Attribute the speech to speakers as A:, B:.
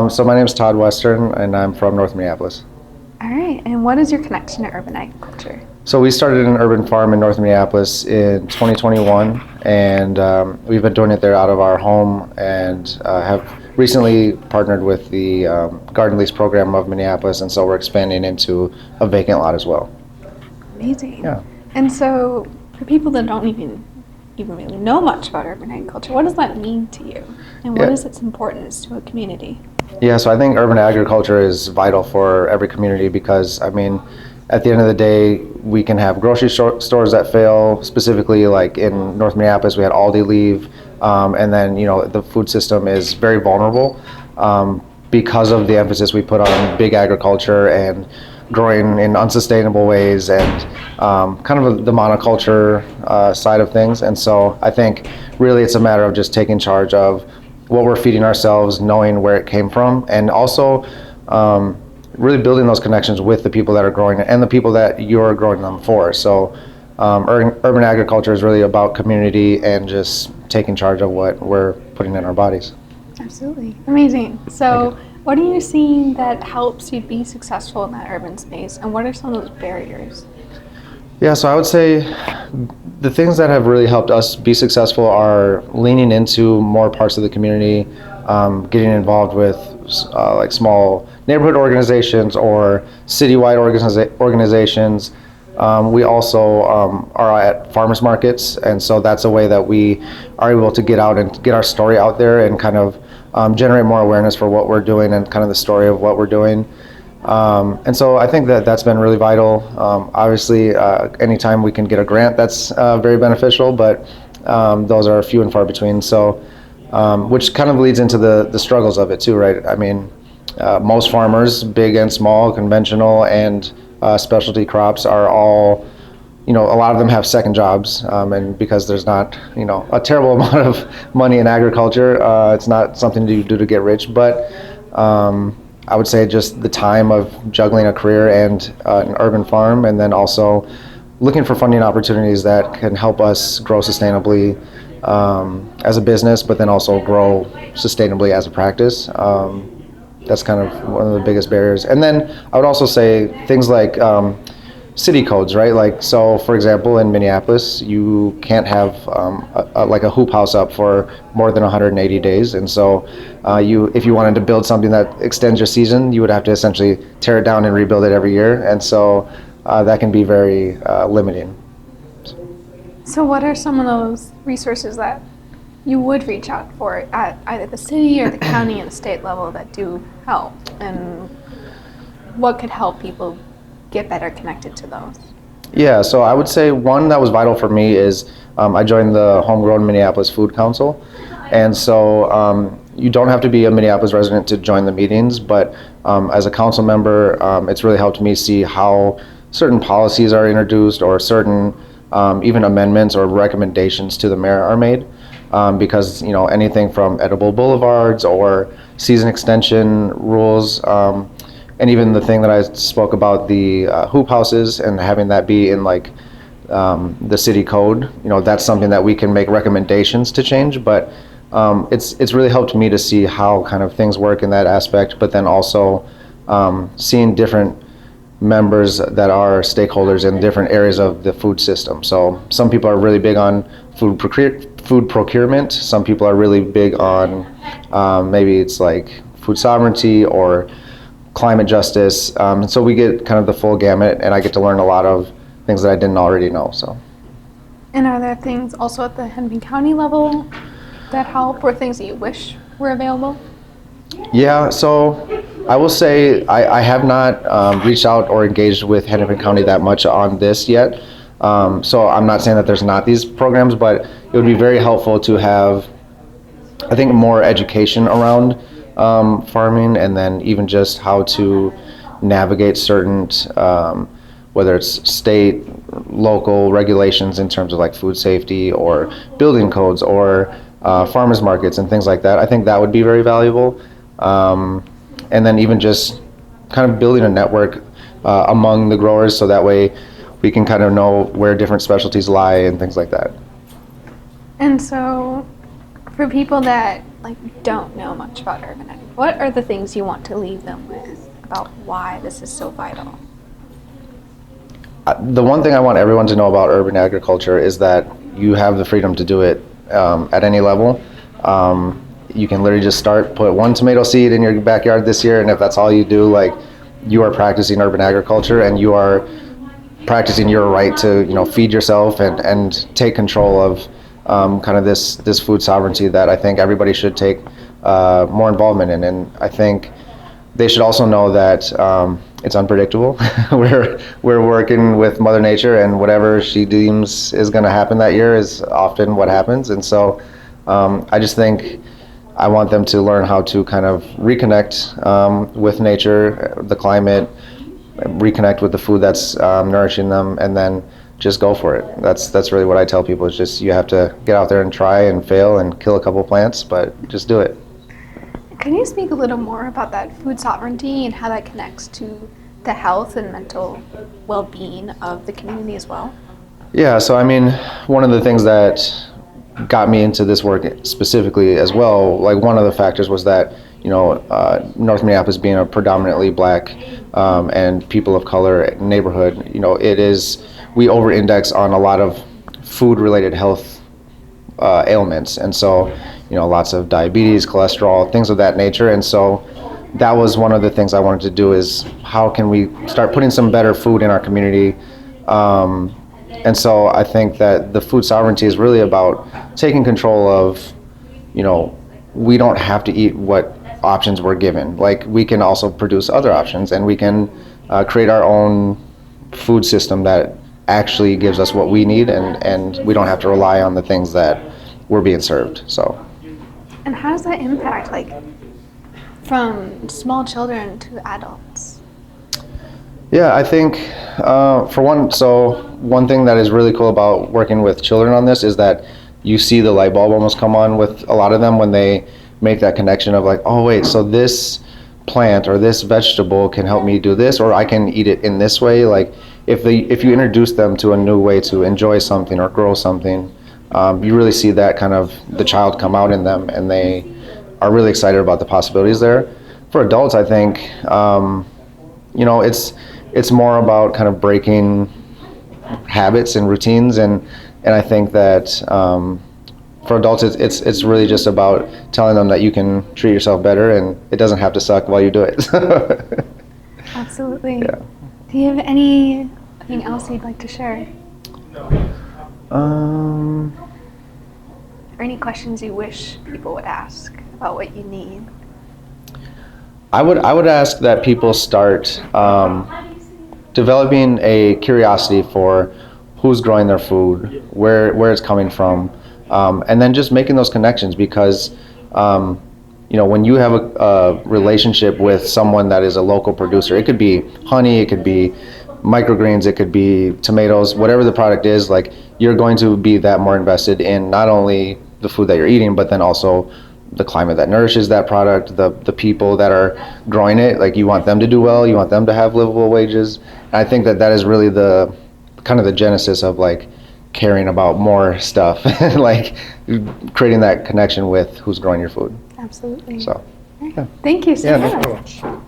A: So my name is Todd Western, and I'm from North Minneapolis.
B: All right, and what is your connection to urban agriculture?
A: So we started an urban farm in North Minneapolis in 2021, and we've been doing it there out of our home, and have recently partnered with the Garden Lease program of Minneapolis, and so we're expanding into a vacant lot as well.
B: Amazing.
A: Yeah.
B: And so for people that don't even really know much about urban agriculture, what does that mean to you? And what is its importance to a community?
A: Yeah, so I think urban agriculture is vital for every community because, I mean, at the end of the day, we can have grocery stores that fail. Specifically, like in North Minneapolis, we had Aldi leave, and then, the food system is very vulnerable because of the emphasis we put on big agriculture and growing in unsustainable ways and kind of the monoculture side of things. And so I think really it's a matter of just taking charge of what we're feeding ourselves, knowing where it came from, and also really building those connections with the people that are growing it and the people that you're growing them for. So urban agriculture is really about community and just taking charge of what we're putting in our bodies.
B: Absolutely. Amazing. So what are you seeing that helps you be successful in that urban space, and what are some of those barriers?
A: Yeah, so I would say the things that have really helped us be successful are leaning into more parts of the community, getting involved with like small neighborhood organizations or citywide organizations. We also are at farmers markets, and so that's a way that we are able to get out and get our story out there and kind of generate more awareness for what we're doing and kind of the story of what we're doing. And so I think that that's been really vital. Obviously, anytime we can get a grant, that's very beneficial, but those are few and far between. So, which kind of leads into the struggles of it too, right? I mean, most farmers, big and small, conventional and specialty crops, are all, a lot of them have second jobs, and because there's not, a terrible amount of money in agriculture, it's not something you do to get rich, but I would say just the time of juggling a career and an urban farm, and then also looking for funding opportunities that can help us grow sustainably as a business, but then also grow sustainably as a practice. That's kind of one of the biggest barriers. And then I would also say things like city codes, right? Like, so for example, in Minneapolis, you can't have a hoop house up for more than 180 days. And so if you wanted to build something that extends your season, you would have to essentially tear it down and rebuild it every year. And so that can be very limiting.
B: So what are some of those resources that you would reach out for at either the city or the county and the state level that do help? And what could help people get better connected to those?
A: Yeah, so I would say one that was vital for me is I joined the Homegrown Minneapolis Food Council. And so you don't have to be a Minneapolis resident to join the meetings, but as a council member, it's really helped me see how certain policies are introduced or certain even amendments or recommendations to the mayor are made. Because anything from edible boulevards or season extension rules, and even the thing that I spoke about, the hoop houses, and having that be in like the city code, that's something that we can make recommendations to change. But it's really helped me to see how kind of things work in that aspect. But then also seeing different members that are stakeholders in different areas of the food system. So some people are really big on food procurement. Some people are really big on maybe it's like food sovereignty or climate justice. So we get kind of the full gamut, and I get to learn a lot of things that I didn't already know. So.
B: And are there things also at the Hennepin County level that help, or things that you wish were available?
A: Yeah, so I will say I have not reached out or engaged with Hennepin County that much on this yet. So I'm not saying that there's not these programs, but it would be very helpful to have, I think, more education around farming, and then even just how to navigate certain, whether it's state, local regulations in terms of like food safety or building codes or farmers markets and things like that. I think that would be very valuable. And then even just kind of building a network among the growers, so that way we can kind of know where different specialties lie and things like that.
B: And so for people that don't know much about urban agriculture, What are the things you want to leave them with about why this is so vital?
A: The one thing I want everyone to know about urban agriculture is that you have the freedom to do it at any level. You can literally just put one tomato seed in your backyard this year, and if that's all you do, like, you are practicing urban agriculture, and you are practicing your right to, feed yourself and take control of kind of this food sovereignty that I think everybody should take more involvement in. And I think they should also know that it's unpredictable. We're working with Mother Nature, and whatever she deems is going to happen that year is often what happens. And so I just think I want them to learn how to kind of reconnect with nature, the climate, reconnect with the food that's nourishing them, and then just go for it. That's really what I tell people. It's just, you have to get out there and try and fail and kill a couple plants, but just do it.
B: Can you speak a little more about that food sovereignty and how that connects to the health and mental well-being of the community as well?
A: Yeah, so I mean, one of the things that got me into this work specifically as well, like one of the factors was that, North Minneapolis being a predominantly black and people of color neighborhood, we over-index on a lot of food-related health ailments. And so, lots of diabetes, cholesterol, things of that nature. And so that was one of the things I wanted to do, is how can we start putting some better food in our community. And so I think that the food sovereignty is really about taking control of, we don't have to eat what options we're given. Like, we can also produce other options, and we can create our own food system that actually gives us what we need, and we don't have to rely on the things that we're being served. So.
B: And how does that impact, like, from small children to adults?
A: Yeah, I think one thing that is really cool about working with children on this is that you see the light bulb almost come on with a lot of them when they make that connection of, like, oh wait, so this plant or this vegetable can help me do this, or I can eat it in this way. Like, if you introduce them to a new way to enjoy something or grow something, you really see that kind of the child come out in them, and they are really excited about the possibilities there. For adults, I think it's more about kind of breaking habits and routines, and I think that for adults, it's really just about telling them that you can treat yourself better, and it doesn't have to suck while you do it.
B: Absolutely.
A: Yeah.
B: Do you have anything else you'd like to share? Or any questions you wish people would ask about what you need?
A: I would ask that people start developing a curiosity for who's growing their food, where it's coming from, and then just making those connections, because when you have a relationship with someone that is a local producer, it could be honey, it could be microgreens, it could be tomatoes, whatever the product is, like, you're going to be that more invested in not only the food that you're eating, but then also the climate that nourishes that product, the people that are growing it. Like, you want them to do well, you want them to have livable wages. And I think that is really the kind of the genesis of, like, caring about more stuff, like creating that connection with who's growing your food.
B: Absolutely.
A: So, yeah.
B: Thank you so
A: No
B: much.
A: problem.